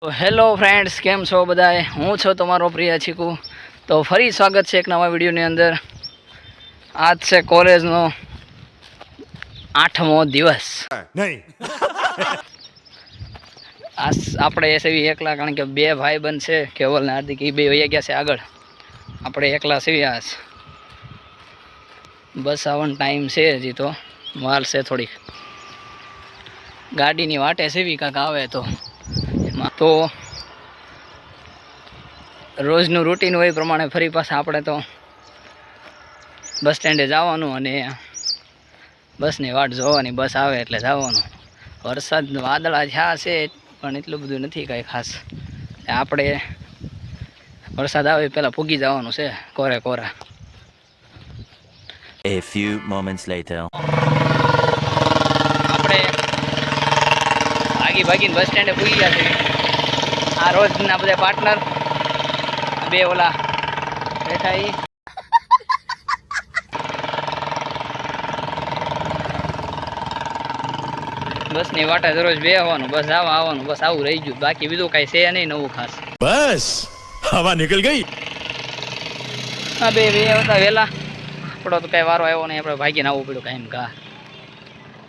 તો hello friends, કેમ છો બધાએ? હું છું તમારો પ્રિય ચીકુ. તો ફરી સ્વાગત છે એક નવા વિડીયોની અંદર. આજ છે કોલેજનો 8મો દિવસ. નહીં આજ આપણે એસવી એકલા, કારણ કે બે ભાઈ બંધ છે, કેવલ ને હાર્દિક, એ બે વહી ગયા છે આગળ. આપણે એકલા સીવી આજ બસ આવવાનો ટાઈમ છે, હજી તો વાર છે થોડીક. ગાડીની વાટે સીવી કાંક આવે તો રોજનું રૂટીન હોય પ્રમાણે ફરી પાછા આપણે તો બસ સ્ટેન્ડે જવાનું અને બસની વાટ જોવાની. બસ આવે એટલે જવાનું. વરસાદ વાદળા થયા છે પણ એટલું બધું નથી કાંઈ ખાસ. આપણે વરસાદ આવે પહેલાં પૂગી જવાનું છે કોરે કોરા. A few moments later. આપણે ભાગીને બસ સ્ટેન્ડે પૂગી ગયા છે. આ રોજના બધા પાર્ટનર, બે ઓલા બેઠા એ બસની વાટે દરરોજ બે આવવાનું, બસ આવવાનું, બસ આવું રહી ગયું. બાકી બીજું કાંઈ છે નહીં નવું ખાસ. બસ હવા નીકળ ગઈ. હા, બે આવતા વહેલા. આપણો તો કાંઈ વારો આવ્યો નહીં, આપણે ભાગીને આવવું પડ્યું કાંઈ કા.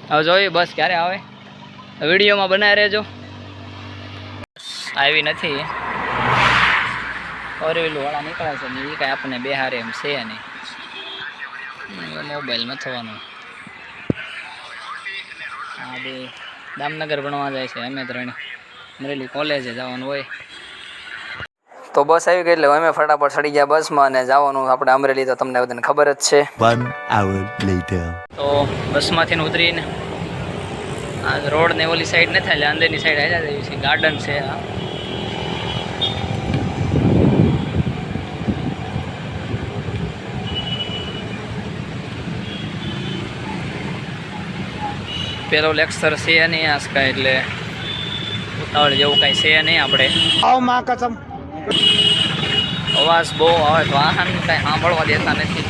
હવે જોઈએ બસ ક્યારે આવે, વિડીયોમાં બનાવી રહેજો. આવી નથી, ફોર વ્હીલ વાળા નીકળે છે ને એ કાંઈ આપણને બેહારે એમ છે નહીં. મોબાઈલમાં થવાનું. હા, બે દામનગર ભણવા જાય છે, અમે ત્રણે અમરેલી કોલેજે જવાનું હોય. તો બસ આવી ગઈ એટલે અમે ફટાફટ ચડી ગયા બસમાં અને જવાનું આપણે અમરેલી. તો તમને બધાને ખબર જ છે. 1 hour later. તો બસમાંથી ઉતરીને આ રોડ ને ઓલી સાઈડ નથી, એટલે અંદરની સાઈડ આવ્યા જેવી છે. ગાર્ડન છે આ. પેલો લેક્ચર છે નહીં આસકા, એટલે ઉતાવળ જેવું કાંઈ છે નહીં. આપણે અવાજ બહુ આવે, વાહન કાંઈ સાંભળવા દેતા નથી.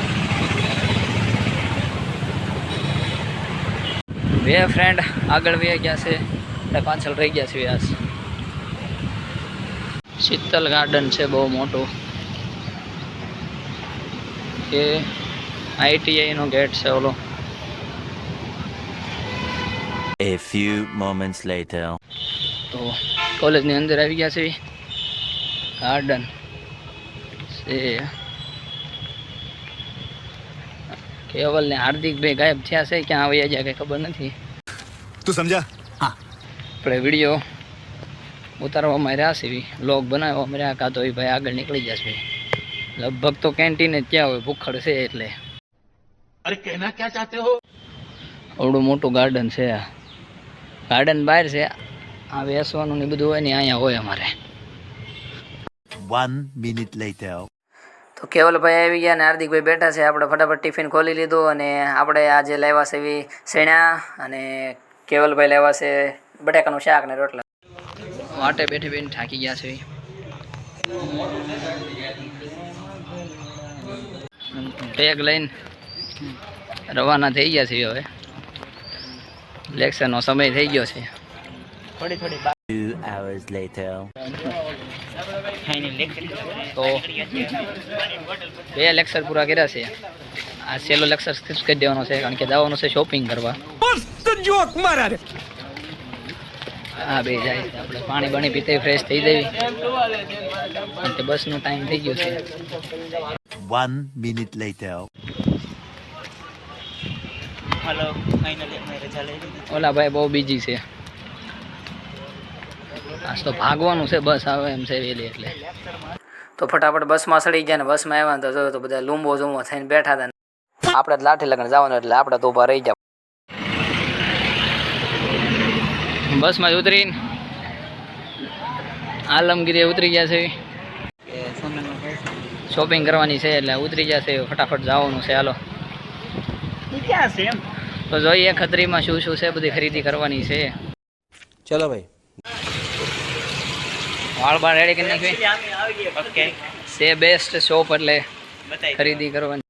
બે ફ્રેન્ડ આગળ વહી ગયા છે એટલે પાછળ રહી ગયા છે. આજ શીતલ ગાર્ડન છે બહુ મોટું. એ ITI નો ગેટ છે ઓલો. A few moments later. તો કોલેજની અંદર આવી ગયા છે. ગાર્ડન છે. કેવલ ને હાર્દિક ભાઈ ગાયબ થયા છે, ક્યાં આવ્યા ગયા કંઈ ખબર નથી. તું સમજા? હા. આપણે વિડીયો ઉતારવામાં રહ્યા છે, વ્લોગ બનાવવામાં રહ્યા, કાં તો એ ભાઈ આગળ નીકળી જશે. લગભગ તો કેન્ટીન જ ત્યાં હોય, ભૂખડ છે એટલે. અરે કહેના ક્યાં ચાહતે હો? આવડું મોટું ગાર્ડન છે. ગાર્ડન બહાર છે, આ બેસવાનું ને બધું હોય ને અહીંયા હોય અમારે. 1 minute later. તો કેવલભાઈ આવી ગયા અને હાર્દિકભાઈ બેઠા છે. આપણે ફટાફટ ટિફિન ખોલી લીધું અને આપણે આજે લાવ્યા છે એવી શેણા, અને કેવલભાઈ લાવ્યા છે બટાકાનું શાક ને રોટલા. વાટે બેઠી બેઠી થાકી ગયા છે. બેગ લઈને રવાના થઈ ગયા છે. હવે લેક્ચરનો સમય થઈ ગયો છે. 2 hours later. તો બે લેક્ચર પૂરા કર્યા છે. આ છેલ્લો લેક્ચર સ્કીપ કરી દેવાનો છે, કારણ કે જવાનું છે શોપિંગ કરવા. હા, બે જાય આપણે પાણી બાણી પીતે ફ્રેશ થઈ જવી, કારણ કે બસનો ટાઈમ થઈ ગયો છે. 1 minute later. ઓલા ભાઈ બહુ બીજી છે. આજ તો ભાગવાનું છે, બસ આવે એમ છે વહેલી એટલે. તો ફટાફટ બસમાં ચડી ગયા ને બસમાં આવ્યા તો જોયું તો બધા લૂંબો ઝૂંબો થઈને બેઠા હતા. આપણે જ લાઠી લગન જવાનું એટલે આપણે તો ઊભા રહી જાવ. બસમાં જ ઉતરીને આલમગીરી ઉતરી ગયા છે. શોપિંગ કરવાની છે એટલે ઉતરી ગયા છે. ફટાફટ જવાનું છે. હાલો તો જોઈએ ખત્રીમાં શું શું છે, બધી ખરીદી કરવાની છે. ચલો ભાઈ, વાળ બાળ રેડી કરી નાખવી. ઓકે, છે બેસ્ટ શોપ એટલે ખરીદી કરવાની.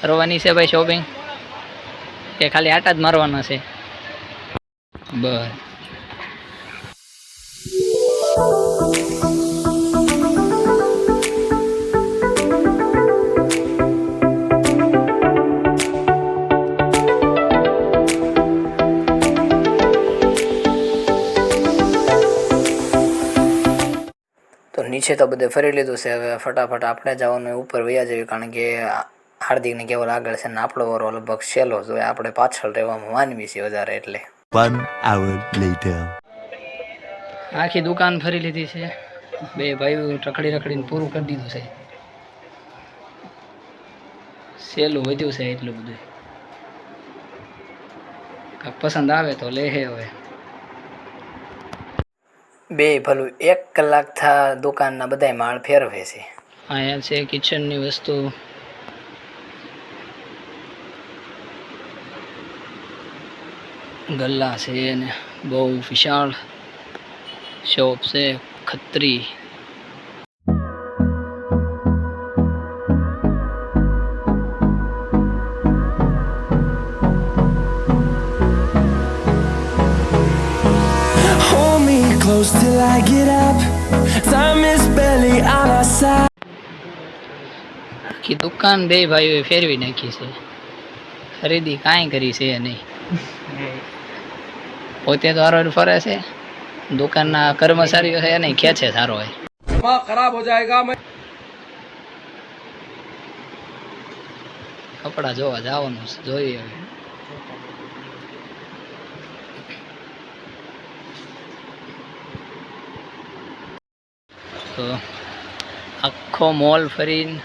કરવાની છે ભાઈ શોપિંગ કે ખાલી આટા જ મારવાના છે? બસ. તો નીચે તો બધે ફરી લીધું છે. હવે ફટાફટ આપણે જવાનું ઉપર વયા જઈએ, કારણ કે હાર્દિકને કેવલ આગળ છે ને આપણો વારો લગભગ સહેલો જ હોય. આપણે પાછળ રહેવામાં માનવી છે વધારે એટલે. 1 hour later. આખી દુકાન ફરી લીધી છે. બે ભાઈઓ રખડીને પૂરું કરી દીધું છે. સહેલું વધ્યું છે એટલું બધું. કાંઈક પસંદ આવે તો લે હવે. બે ભલું 1 કલાક થા દુકાનના બધા માળ ફેરવે છે. અહીંયા છે કિચનની વસ્તુ. ગલ્લા છે ને બહુ વિશાળ શોપ છે. Khatri. Close till I get up. Time is barely on our side. આખી દુકાન બે ભાઈઓએ ફેરવી નાખી છે. ખરીદી કાંઈ કરી છે નહીં. પોતે તો હારો ફરે છે, દુકાનના કર્મચારીઓ છે એને ખેંચે સારો હોય. खराब हो जाएगा मैं કપડા જોવા જવાનું છે, જોઈએ હવે. તો આખો મોલ ફરીને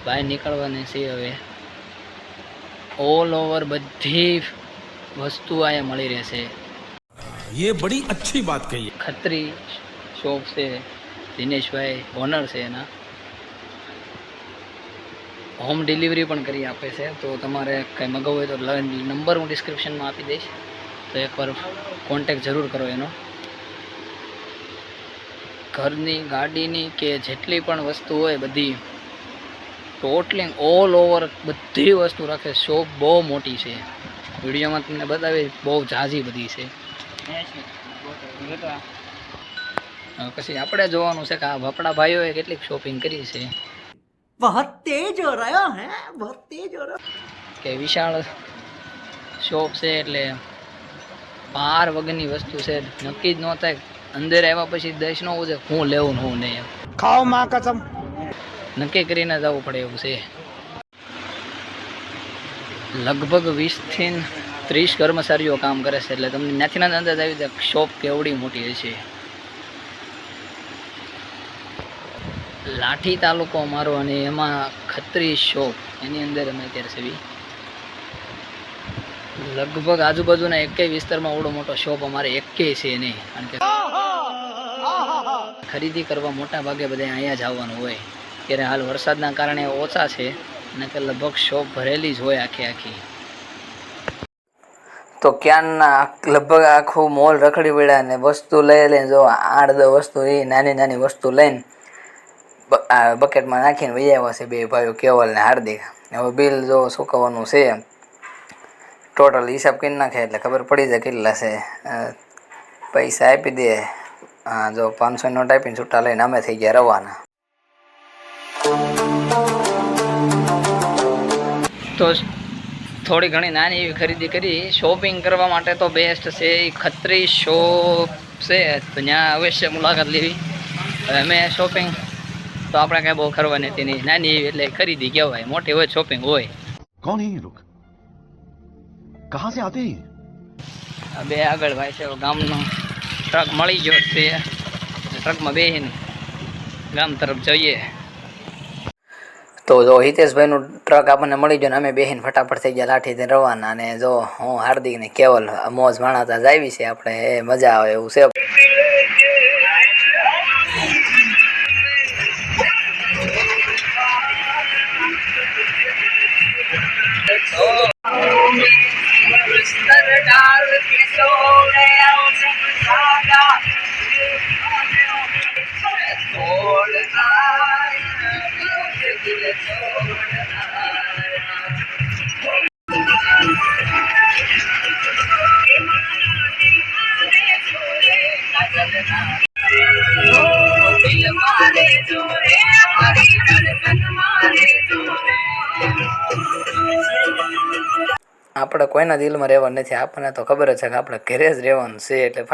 બહાર નીકળવાની છે હવે. ઓલ ઓવર બધી વસ્તુ અહીંયા મળી રહેશે. ये बड़ी अच्छी बात कही. ખત્રી શોપ છે. દિનેશભાઈ ઓનર છે એના. હોમ ડિલિવરી પણ કરી આપે છે. તો તમારે કંઈ મગાવવું હોય તો નંબર હું ડિસ્ક્રિપ્શનમાં આપી દઈશ, તો એકવાર કોન્ટેક જરૂર કરો એનો. ઘરની ગાડીની કે જેટલી પણ વસ્તુ હોય બધી ટોટલી ઓલ ઓવર બધી વસ્તુ રાખે. શોપ બહુ મોટી છે, વિડીયોમાં તમને બતાવી બહુ ઝાઝી બધી છે. પછી આપણે જોવાનું છે કે આ ભપડા ભાઈઓએ કેટલીક શોપિંગ કરી છે. કે વિશાળ શોપ છે એટલે પાર વગરની વસ્તુ છે. નક્કી જ ન થાય અંદર આવ્યા પછી દેશ નો છે હું લેવું હું નહીં એમ. खाओ माँ कसम. નક્કી કરીને જવું પડે એવું છે. લગભગ 20 થી 30 કર્મચારીઓ કામ કરે છે, એટલે તમને ત્યાંથી અંદાજ આવી જાય શોપ કેવડી મોટી હશે. લાઠી તાલુકો અમારો અને એમાં ખત્રી શોપ એની અંદર અમે અત્યારે છે. લગભગ આજુબાજુના એકેય વિસ્તારમાં આવડો મોટો શોપ અમારે એકેય છે નહીં, કારણ કે ખરીદી કરવા મોટા ભાગે બધા અહીંયા જ આવવાનું હોય. ત્યારે હાલ વરસાદના કારણે ઓછા છે, અને કે લગભગ શોપ ભરેલી જ હોય આખી. તો ક્યાંના લગભગ આખું મોલ રખડી પડ્યા ને વસ્તુ લઈને જો 8-10 વસ્તુ એ નાની વસ્તુ લઈને બકેટમાં નાખીને વહી આવ્યા છે બે ભાઈઓ કેવલ ને હાર્દિક. હવે બિલ જો ચૂકવવાનું છે, ટોટલ હિસાબ કરી નાખે એટલે ખબર પડી જાય કેટલા છે. પૈસા આપી દે. હા, જો 500 નોટ આપીને છૂટા લઈને અમે થઈ ગયા રવાના. તો થોડી ઘણી નાની એવી ખરીદી કરી. શોપિંગ કરવા માટે તો બેસ્ટ છે એ ખત્રી શોપ છે, તો ત્યાં અવશ્ય મુલાકાત લેવી. હવે અમે શોપિંગ તો આપણે કાંઈ બહુ કરવાની હતી નહીં, નાની એવી એટલે ખરીદી કહેવાય. મોટી હોય શોપિંગ હોય. कौन है ये लोग? कहाँ से आते हैं? બે આગળ ભાઈ છે ગામનો ટ્રક મળી ગયો છે, ટ્રકમાં બેસીને ગામ તરફ જઈએ. તો જો હિતેશભાઈનું ટ્રક આપણને મળી ગયો ને અમે બેહીને ફટાફટ થઈ ગયા લાઠીથી રવાના. અને જો હું હાર્દિક ને કેવલ મોજ માણતા જ આવી છે આપણે. એ મજા આવે એવું છે. આપણે કોઈના દિલમાં રહેવાનું નથી. આપણને તો ખબર જ છે કે આપણે ઘરે જ રહેવાનું છે એટલે